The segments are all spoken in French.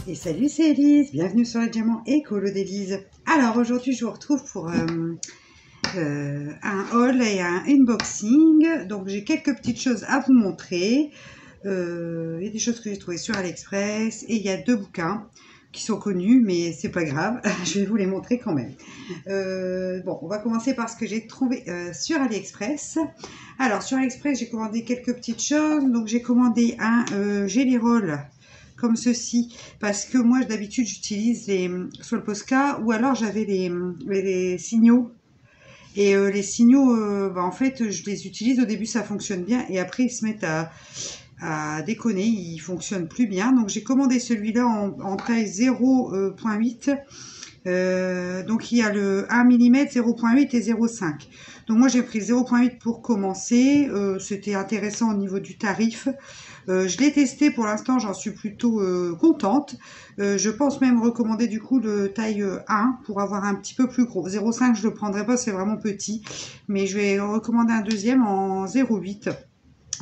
Et salut, c'est Elise, bienvenue sur le Diamant Écolo d'Elise. Alors aujourd'hui je vous retrouve pour un haul et un unboxing. Donc j'ai quelques petites choses à vous montrer. Il y a des choses que j'ai trouvées sur AliExpress et il y a deux bouquins qui sont connus, mais c'est pas grave, je vais vous les montrer quand même. Bon, on va commencer par ce que j'ai trouvé sur AliExpress. Alors sur AliExpress j'ai commandé quelques petites choses. Donc j'ai commandé un Jelly Roll comme ceci, parce que moi d'habitude j'utilise les sur le Posca, ou alors j'avais les signaux, et les signaux en fait je les utilise au début, ça fonctionne bien, et après ils se mettent à déconner, ils fonctionnent plus bien. Donc j'ai commandé celui-là en taille 0.8. Donc il y a le 1 mm, 0.8 et 0.5. Donc moi j'ai pris 0.8 pour commencer. C'était intéressant au niveau du tarif. Je l'ai testé pour l'instant, j'en suis plutôt contente. Je pense même recommander du coup le taille 1 pour avoir un petit peu plus gros. 0.5 je le prendrai pas, c'est vraiment petit. Mais je vais recommander un deuxième en 0.8.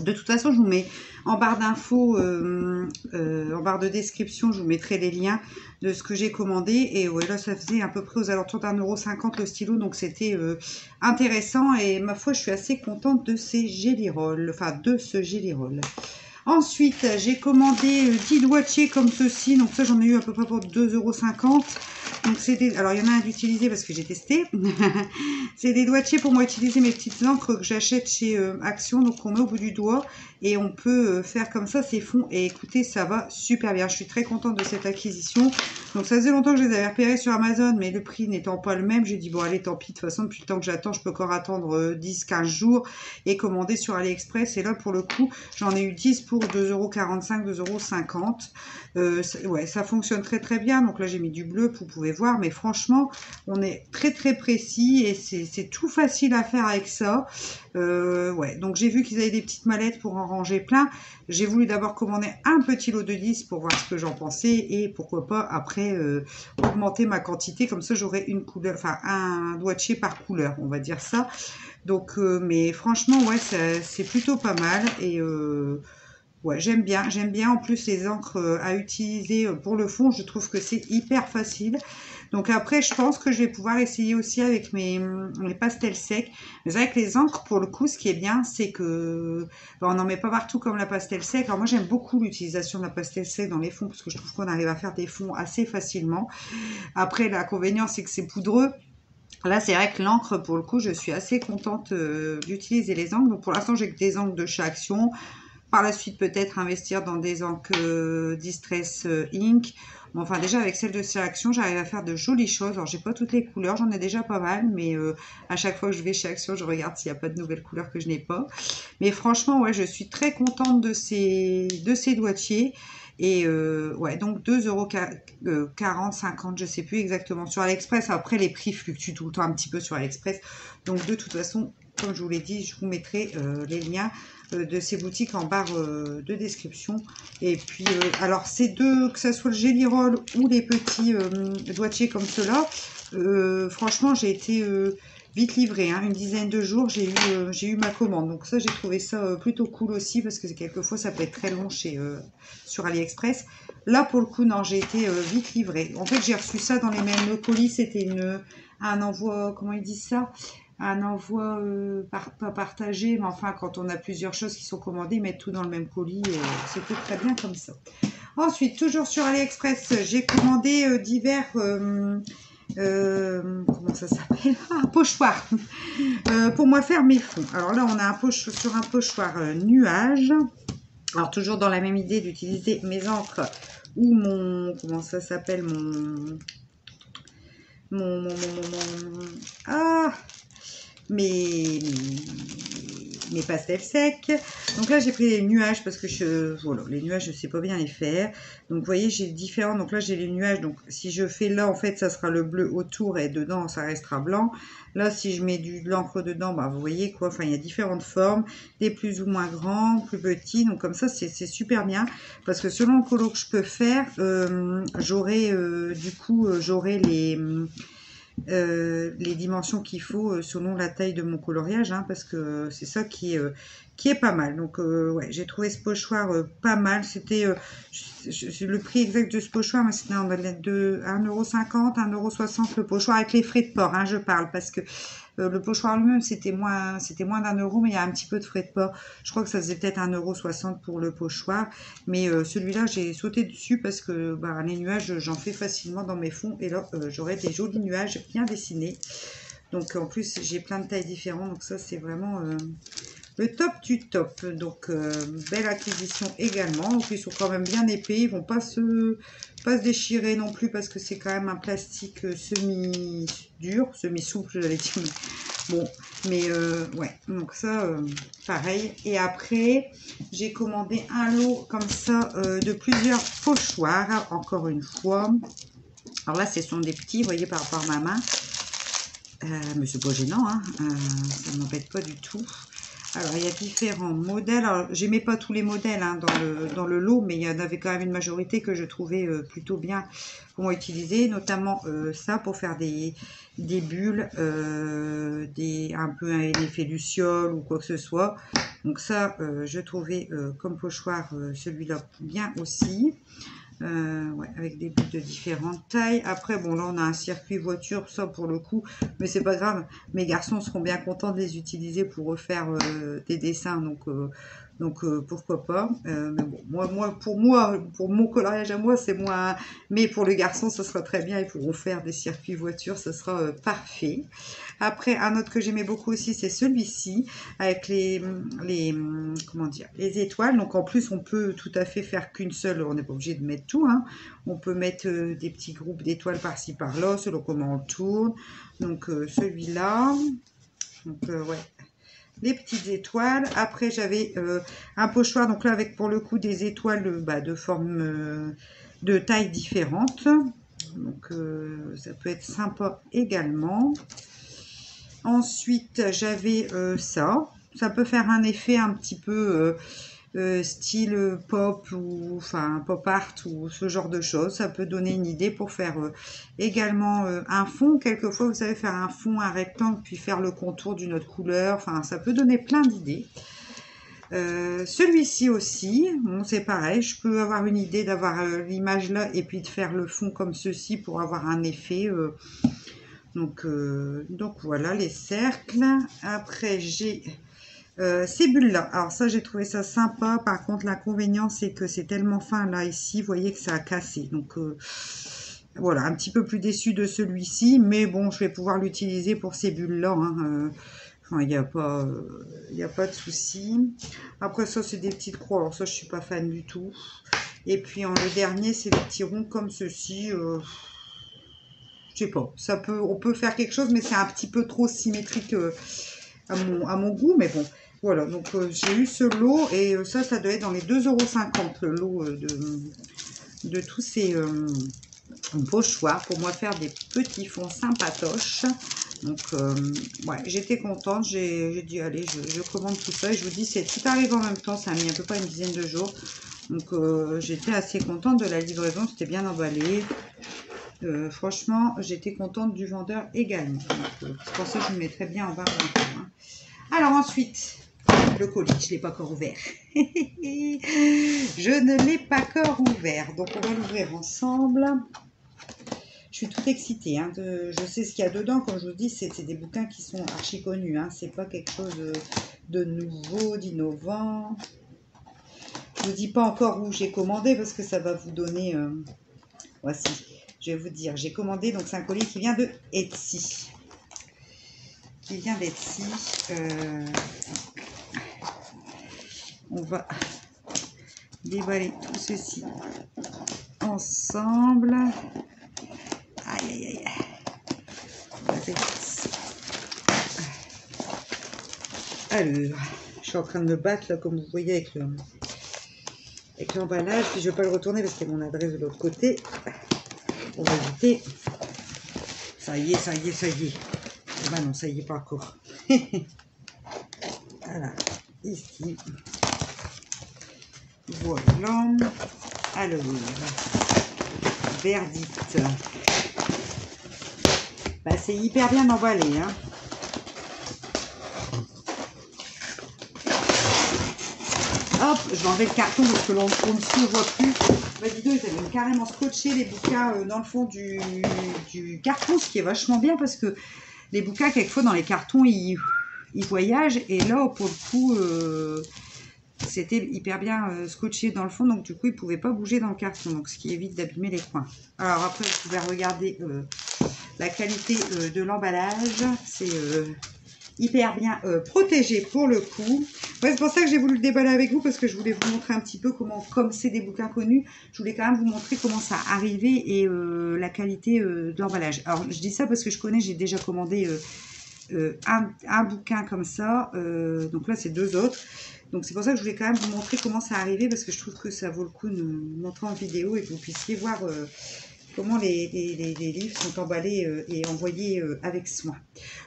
De toute façon, je vous mets en barre d'infos, en barre de description, je vous mettrai les liens de ce que j'ai commandé. Et ouais, là, ça faisait à peu près aux alentours d'1,50 € le stylo, donc c'était intéressant. Et ma foi, je suis assez contente de ces Jelly Roll, enfin de ce Jelly Roll. Ensuite, j'ai commandé 10 doigtiers comme ceci. Donc ça, j'en ai eu à peu près pour 2,50 €. Donc c'était, alors il y en a un d'utilisé parce que j'ai testé. C'est des doigtiers pour moi utiliser mes petites encres que j'achète chez Action. Donc on met au bout du doigt et on peut faire comme ça ces fonds. Et écoutez, ça va super bien. Je suis très contente de cette acquisition. Donc ça faisait longtemps que je les avais repérés sur Amazon, mais le prix n'étant pas le même, j'ai dit bon allez, tant pis, de toute façon depuis le temps que j'attends, je peux encore attendre 10-15 jours et commander sur AliExpress. Et là pour le coup, j'en ai eu 10 pour 2,45 €, 2,50 €. Ouais, ça fonctionne très très bien. Donc là j'ai mis du bleu, vous pouvez voir, mais franchement on est très très précis et c'est tout facile à faire avec ça. Ouais, donc j'ai vu qu'ils avaient des petites mallettes pour en ranger plein. J'ai voulu d'abord commander un petit lot de 10 pour voir ce que j'en pensais, et pourquoi pas après augmenter ma quantité, comme ça j'aurai une couleur, enfin un doigtier par couleur, on va dire ça. Donc mais franchement ouais, c'est plutôt pas mal. Et ouais, j'aime bien. En plus les encres à utiliser pour le fond, je trouve que c'est hyper facile. Donc après, je pense que je vais pouvoir essayer aussi avec mes pastels secs. Mais c'est vrai que les encres, pour le coup, ce qui est bien, c'est que on n'en met pas partout comme la pastel sec. Alors moi, j'aime beaucoup l'utilisation de la pastel sec dans les fonds, parce que je trouve qu'on arrive à faire des fonds assez facilement. Après, l'inconvénient, c'est que c'est poudreux. Là, c'est vrai que l'encre, pour le coup, je suis assez contente d'utiliser les encres. Donc pour l'instant, j'ai que des encres de chez Action. Par la suite, peut-être investir dans des encres Distress Ink. Bon, enfin, déjà, avec celle de chez Action, j'arrive à faire de jolies choses. Alors, j'ai pas toutes les couleurs, j'en ai déjà pas mal, mais à chaque fois que je vais chez Action, je regarde s'il n'y a pas de nouvelles couleurs que je n'ai pas. Mais franchement, ouais, je suis très contente de ces doigtiers. Et ouais, donc 2,40 €, 50, je sais plus exactement sur AliExpress. Après, les prix fluctuent tout le temps un petit peu sur AliExpress. Donc, de toute façon, comme je vous l'ai dit, je vous mettrai les liens de ces boutiques en barre de description. Et puis alors ces deux, que ce soit le Jelly Roll ou les petits doigtiers comme ceux-là, franchement j'ai été vite livrée, hein. Une dizaine de jours j'ai eu ma commande. Donc ça, j'ai trouvé ça plutôt cool aussi, parce que quelquefois ça peut être très long sur AliExpress. Là pour le coup non, j'ai été vite livrée. En fait j'ai reçu ça dans les mêmes colis. C'était un envoi, comment ils disent ça, un envoi pas partagé, mais enfin quand on a plusieurs choses qui sont commandées, mettre tout dans le même colis, c'était très bien comme ça. Ensuite, toujours sur AliExpress, j'ai commandé divers comment ça s'appelle, un pochoir pour moi faire mes fonds. Alors là on a un pochoir nuage. Alors toujours dans la même idée d'utiliser mes encres ou comment ça s'appelle, mes pastels secs. Donc là j'ai pris les nuages parce que voilà, les nuages je sais pas bien les faire. Donc vous voyez, j'ai différents. Donc là j'ai les nuages. Donc si je fais là, en fait ça sera le bleu autour et dedans ça restera blanc. Là si je mets de l'encre dedans, bah vous voyez quoi, enfin il y a différentes formes, des plus ou moins grands, plus petits. Donc comme ça c'est super bien, parce que selon le colo que je peux faire, j'aurai du coup j'aurai les dimensions qu'il faut selon la taille de mon coloriage, hein, parce que c'est ça qui est pas mal. Donc ouais, j'ai trouvé ce pochoir pas mal. C'était le prix exact de ce pochoir, mais c'était de 1,50 €, 1,60 € le pochoir avec les frais de port, hein, je parle, parce que le pochoir lui-même, c'était moins d'1 €, mais il y a un petit peu de frais de port. Je crois que ça faisait peut-être 1,60 € pour le pochoir. Mais celui-là, j'ai sauté dessus parce que bah, les nuages, j'en fais facilement dans mes fonds. Et là, j'aurai des jolis nuages bien dessinés. Donc en plus, j'ai plein de tailles différentes. Donc ça, c'est vraiment le top du top. Donc belle acquisition également. Donc ils sont quand même bien épais. Ils vont pas se déchirer non plus parce que c'est quand même un plastique semi-dur, semi-souple, j'allais dire. Bon, mais ouais, donc ça, pareil. Et après, j'ai commandé un lot comme ça de plusieurs pochoirs, encore une fois. Alors là, ce sont des petits, vous voyez, par rapport à ma main. Mais c'est pas gênant, hein, ça ne m'embête pas du tout. Alors, il y a différents modèles. Alors, j'aimais pas tous les modèles hein, dans le lot, mais il y en avait quand même une majorité que je trouvais plutôt bien pour moi utiliser, notamment ça pour faire des bulles, un peu un effet luciole ou quoi que ce soit. Donc ça, je trouvais comme pochoir celui-là bien aussi. Ouais, avec des bulles de différentes tailles. Après, bon, là, on a un circuit voiture, ça pour le coup, mais c'est pas grave. Mes garçons seront bien contents de les utiliser pour refaire des dessins, donc pourquoi pas. Mais bon, pour mon coloriage à moi, c'est moins. Mais pour le garçon, ce sera très bien. Ils pourront faire des circuits voiture, ce sera parfait. Après, un autre que j'aimais beaucoup aussi, c'est celui-ci, avec comment dire, les étoiles. Donc en plus, on peut tout à fait faire qu'une seule. On n'est pas obligé de mettre tout, hein. On peut mettre des petits groupes d'étoiles par-ci par-là, selon comment on tourne. Donc celui-là. Donc ouais, les petites étoiles. Après, j'avais un pochoir, donc là, avec pour le coup des étoiles de forme, de taille différente. Donc, ça peut être sympa également. Ensuite, j'avais ça. Ça peut faire un effet un petit peu style pop ou enfin pop art ou ce genre de choses. Ça peut donner une idée pour faire également un fond. Quelquefois, vous savez, faire un fond, un rectangle, puis faire le contour d'une autre couleur. Enfin, ça peut donner plein d'idées. Celui-ci aussi, bon, c'est pareil, je peux avoir une idée d'avoir l'image là et puis de faire le fond comme ceci pour avoir un effet. Donc voilà les cercles. Après j'ai ces bulles là. Alors ça j'ai trouvé ça sympa. Par contre l'inconvénient c'est que c'est tellement fin là ici, vous voyez que ça a cassé. Donc voilà, un petit peu plus déçu de celui-ci, mais bon je vais pouvoir l'utiliser pour ces bulles là. Hein, enfin, il n'y a pas de souci. Après ça, c'est des petites croix. Alors ça, je suis pas fan du tout. Et puis le dernier, c'est des petits ronds comme ceci. Je sais pas. On peut faire quelque chose, mais c'est un petit peu trop symétrique à mon goût. Mais bon, voilà. Donc j'ai eu ce lot et ça doit être dans les 2,50 € le lot de tous ces pochoirs pour moi faire des petits fonds sympatoches. Donc ouais, j'étais contente, j'ai dit allez, je commande tout ça et je vous dis c'est tout arrive en même temps, ça a mis à peu près une dizaine de jours. Donc j'étais assez contente de la livraison, c'était bien emballé. Franchement, j'étais contente du vendeur également. C'est pour ça que je me mettrais bien en barre d'infos, hein. Alors ensuite, le colis, je ne l'ai pas encore ouvert. Je ne l'ai pas encore ouvert, donc on va l'ouvrir ensemble. Je suis toute excitée, hein, je sais ce qu'il y a dedans. Comme je vous dis, c'est des bouquins qui sont archi connus. Hein, c'est pas quelque chose de nouveau, d'innovant. Je ne vous dis pas encore où j'ai commandé parce que ça va vous donner... voici, je vais vous dire. J'ai commandé, donc c'est un colis qui vient de Etsy. On va déballer tout ceci ensemble. Aïe, aïe, aïe. Alors, je suis en train de me battre là, comme vous voyez, avec l'emballage. Puis je ne vais pas le retourner parce qu'il y a mon adresse de l'autre côté. On va éviter. Ça y est, ça y est, ça y est. Eh ben non, ça y est pas encore. Voilà, ici. Voilà. Alors, verdict. Bah, c'est hyper bien emballé, hein. Hop, je vais enlever le carton parce que l'on ne voit plus. Bah, dis donc, ils avaient carrément scotché les bouquins dans le fond du carton, ce qui est vachement bien parce que les bouquins, quelquefois, dans les cartons, ils voyagent. Et là, pour le coup, c'était hyper bien scotché dans le fond. Donc, du coup, ils ne pouvaient pas bouger dans le carton. Donc, ce qui évite d'abîmer les coins. Alors, après, vous pouvez regarder la qualité de l'emballage. C'est hyper bien protégé pour le coup. Ouais, c'est pour ça que j'ai voulu le déballer avec vous parce que je voulais vous montrer un petit peu comment, comme c'est des bouquins connus, je voulais quand même vous montrer comment ça arrivait et la qualité de l'emballage. Alors, je dis ça parce que je connais, j'ai déjà commandé un bouquin comme ça. Donc là, c'est 2 autres. Donc c'est pour ça que je voulais quand même vous montrer comment ça arrivait parce que je trouve que ça vaut le coup de me montrer en vidéo et que vous puissiez voir comment les livres sont emballés et envoyés avec soin.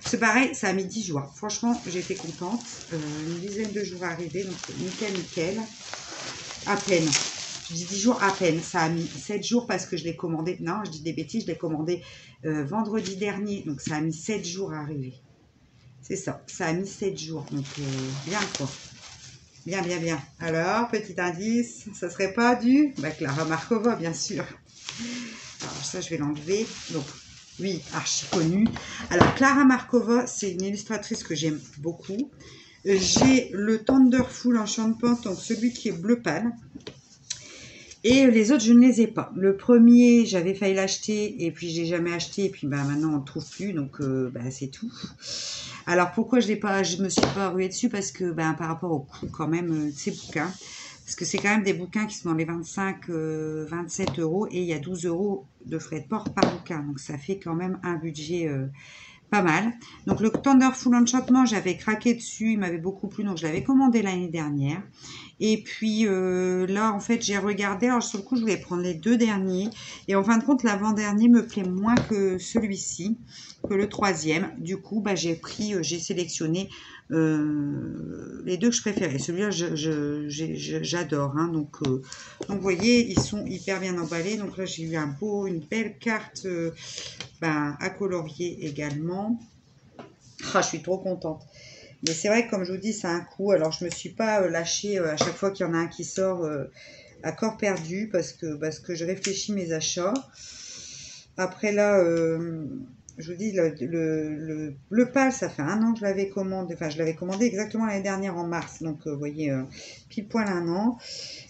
C'est pareil, ça a mis 10 jours. Franchement, j'étais contente. Une dizaine de jours à arriver, donc nickel, nickel. À peine. Je dis 10 jours à peine. Ça a mis 7 jours parce que je l'ai commandé. Non, je dis des bêtises, je l'ai commandé vendredi dernier. Donc ça a mis 7 jours à arriver. C'est ça, ça a mis 7 jours. Donc bien quoi. Bien, bien, bien. Alors, petit indice, ça serait pas du Clara Markova, bien sûr. Alors ça, je vais l'enlever. Donc, oui, archi connue. Alors, Clara Markova, c'est une illustratrice que j'aime beaucoup. J'ai le Thunderful Enchantment, donc celui qui est bleu pâle. Et les autres, je ne les ai pas. Le premier, j'avais failli l'acheter et puis j'ai jamais acheté. Et puis maintenant, on ne le trouve plus. Donc, c'est tout. Alors, pourquoi je me suis pas ruée dessus? Parce que par rapport au coût quand même de ces bouquins. Parce que c'est quand même des bouquins qui sont dans les 25, 27 € et il y a 12 € de frais de port par bouquin. Donc, ça fait quand même un budget pas mal. Donc, le Thunderful Enchantment, j'avais craqué dessus. Il m'avait beaucoup plu. Donc, je l'avais commandé l'année dernière. Et puis là, en fait, j'ai regardé. Alors, sur le coup, je voulais prendre les 2 derniers. Et en fin de compte, l'avant-dernier me plaît moins que celui-ci, que le 3e. Du coup, j'ai sélectionné les 2 que je préférais. Celui-là, j'adore. Hein. Donc, vous voyez, ils sont hyper bien emballés. Donc là, j'ai eu une belle carte à colorier également. Ah, je suis trop contente. Mais c'est vrai que comme je vous dis, c'est un coût. Alors, je ne me suis pas lâchée à chaque fois qu'il y en a un qui sort à corps perdu parce que je réfléchis mes achats. Après là, je vous dis, le bleu pâle, ça fait 1 an que je l'avais commandé. Enfin, je l'avais commandé exactement l'année dernière en mars. Donc, vous voyez, pile poil 1 an.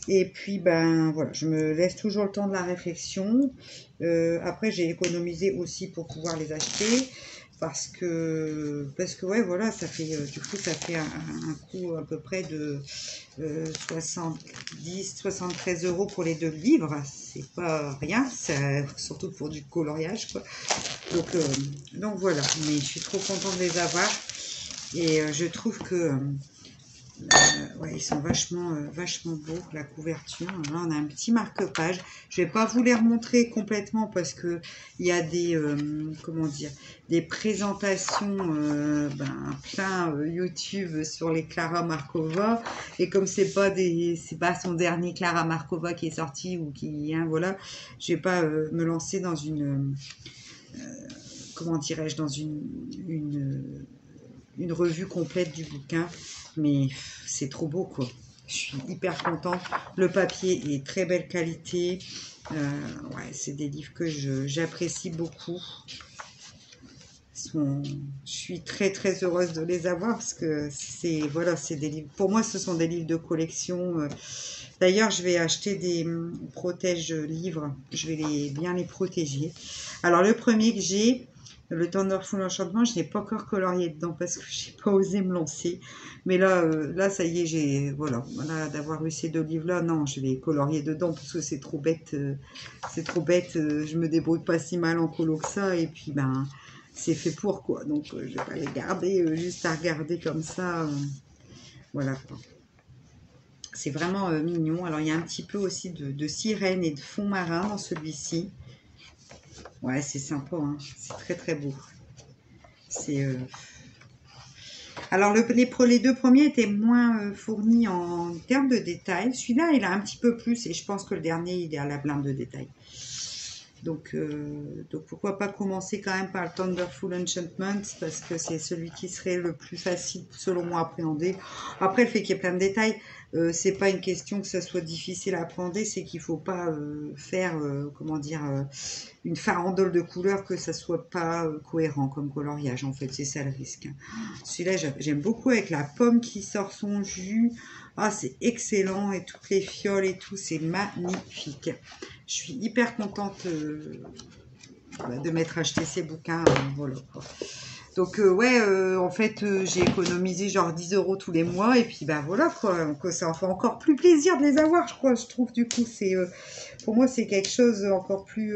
Et puis, voilà, je me laisse toujours le temps de la réflexion. Après, j'ai économisé aussi pour pouvoir les acheter. Parce que ouais, voilà, ça fait, du coup, ça fait un coût à peu près de 73 € pour les 2 livres. C'est pas rien, surtout pour du coloriage, quoi. Donc voilà, mais je suis trop contente de les avoir. Et je trouve que ouais, ils sont vachement beaux, la couverture. Là, on a un petit marque-page. Je vais pas vous les remontrer complètement parce que il y a des, comment dire, des présentations plein YouTube sur les Clara Markova. Et comme c'est pas son dernier Clara Markova qui est sorti ou qui, hein, voilà, je vais pas me lancer dans une, comment dirais-je, dans une revue complète du bouquin, mais c'est trop beau quoi. Je suis hyper contente. Le papier est très belle qualité. Ouais, c'est des livres que j'apprécie beaucoup. Je suis très très heureuse de les avoir parce que c'est des livres. Pour moi, ce sont des livres de collection. D'ailleurs, je vais acheter des protège-livres. Je vais bien les protéger. Alors, le premier que j'ai, le Thunderful Enchantement, je n'ai pas encore colorié dedans parce que je n'ai pas osé me lancer. Mais là, ça y est, voilà, d'avoir eu ces 2 livres-là, non, je vais colorier dedans parce que c'est trop bête. Je me débrouille pas si mal en colo que ça. Et puis, c'est fait pour quoi. Donc, je vais pas les garder juste à regarder comme ça. Voilà. C'est vraiment mignon. Alors, il y a un petit peu aussi de sirène et de fond marin dans celui-ci. Ouais, c'est sympa, hein. C'est très très beau. Alors, les 2 premiers étaient moins fournis en termes de détails. Celui-là, il a un petit peu plus et je pense que le dernier, il est à la blinde de détails. Donc pourquoi pas commencer quand même par le Thunderful Enchantment, parce que c'est celui qui serait le plus facile selon moi à appréhender. Après, le fait qu'il y ait plein de détails, c'est pas une question que ça soit difficile à appréhender, c'est qu'il faut pas faire, comment dire, une farandole de couleurs, que ça soit pas cohérent comme coloriage, en fait, c'est ça le risque. Celui-là, j'aime beaucoup, avec la pomme qui sort son jus. Ah, c'est excellent, et toutes les fioles et tout, c'est magnifique. Je suis hyper contente de m'être acheté ces bouquins. Voilà, quoi. Donc, ouais, en fait, j'ai économisé genre 10 € tous les mois. Et puis, bah voilà, quoi. Donc, ça en fait encore plus plaisir de les avoir, je crois. Je trouve, du coup, c'est pour moi, c'est quelque chose encore plus...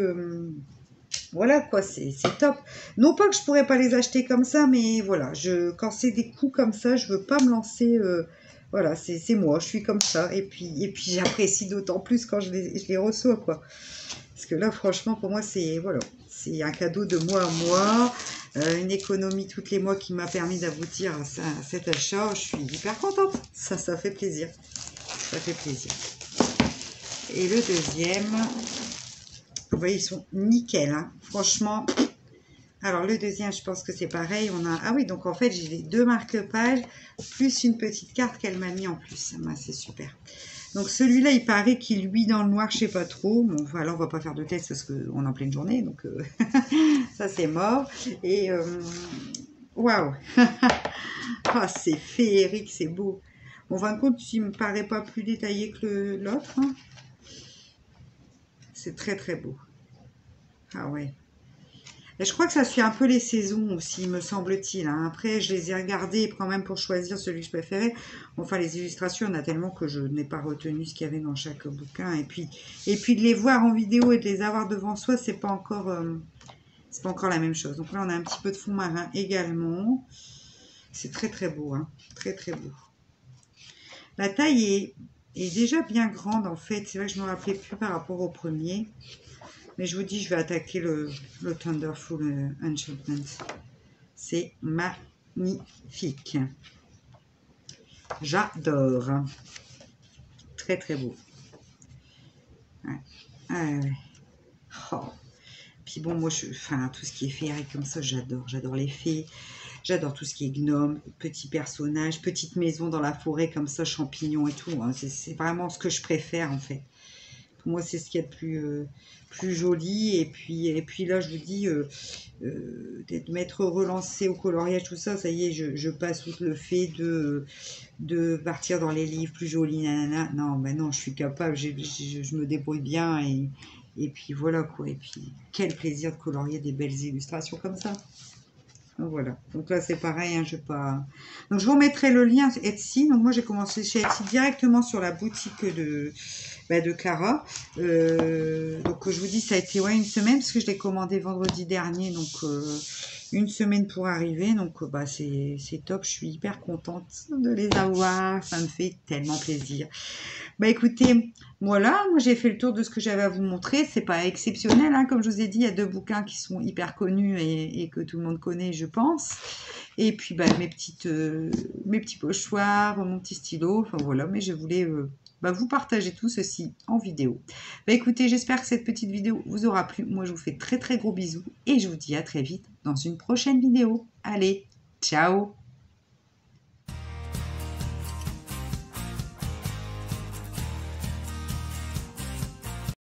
voilà, quoi, c'est top. Non pas que je pourrais pas les acheter comme ça, mais voilà, quand c'est des coups comme ça, je veux pas me lancer... voilà, c'est moi, je suis comme ça. Et puis j'apprécie d'autant plus quand je les reçois, quoi. Parce que là, franchement, pour moi, c'est voilà, c'est un cadeau de mois à mois, une économie tous les mois qui m'a permis d'aboutir à cet achat. Je suis hyper contente. Ça fait plaisir. Ça fait plaisir. Et le deuxième, vous voyez, ils sont nickel, hein. Franchement. Alors, le deuxième, je pense que c'est pareil. On a... Ah oui, donc en fait, j'ai les 2 marque-pages, plus une petite carte qu'elle m'a mis en plus. Ah, c'est super. Donc, celui-là, il paraît qu'il luit dans le noir, je sais pas trop. Bon, voilà, on va pas faire de test parce qu'on est en pleine journée. Donc, ça, c'est mort. Et, waouh. Ah, c'est féerique, c'est beau. Bon, en fin de compte, il me paraît pas plus détaillé que l'autre, hein. C'est très, très beau. Ah ouais. Et je crois que ça suit un peu les saisons aussi, me semble-t-il, hein. Après, je les ai regardées quand même pour choisir celui que je préférais. Enfin, les illustrations, il y en a tellement que je n'ai pas retenu ce qu'il y avait dans chaque bouquin. Et puis de les voir en vidéo et de les avoir devant soi, c'est pas encore la même chose. Donc là, on a un petit peu de fond marin également. C'est très très beau, hein. Très très beau. La taille est déjà bien grande en fait. C'est vrai que je ne me rappelais plus par rapport au premier. Mais je vous dis, je vais attaquer le Thunderful Enchantment. C'est magnifique. J'adore. Très très beau. Ouais. Ouais. Oh. Puis bon, moi, tout ce qui est féerique comme ça, j'adore. J'adore les fées. J'adore tout ce qui est gnome, petits personnages, petites maisons dans la forêt comme ça, champignons et tout, hein. C'est vraiment ce que je préfère en fait. Pour moi, c'est ce qu'il y a de plus joli. Et puis là, je vous dis, d'être m'être relancé au coloriage, tout ça, ça y est, je passe outre le fait de partir dans les livres plus jolis, nanana. Non, ben non, je suis capable, je me débrouille bien. Et puis voilà quoi. Et puis, quel plaisir de colorier des belles illustrations comme ça. Donc voilà, donc là c'est pareil, hein, je vais pas... Donc je vous remettrai le lien Etsy. Donc moi j'ai commencé chez Etsy directement sur la boutique de Clara. Donc je vous dis, ça a été une semaine parce que je l'ai commandé vendredi dernier, donc une semaine pour arriver. Donc c'est top, je suis hyper contente de les avoir, ça me fait tellement plaisir. Bah écoutez, voilà, moi j'ai fait le tour de ce que j'avais à vous montrer. C'est pas exceptionnel, hein, comme je vous ai dit, il y a 2 bouquins qui sont hyper connus et que tout le monde connaît, je pense. Et puis mes petits pochoirs, mon petit stylo, enfin voilà, mais je voulais vous partager tout ceci en vidéo. Bah écoutez, j'espère que cette petite vidéo vous aura plu. Moi je vous fais très très gros bisous et je vous dis à très vite dans une prochaine vidéo. Allez, ciao!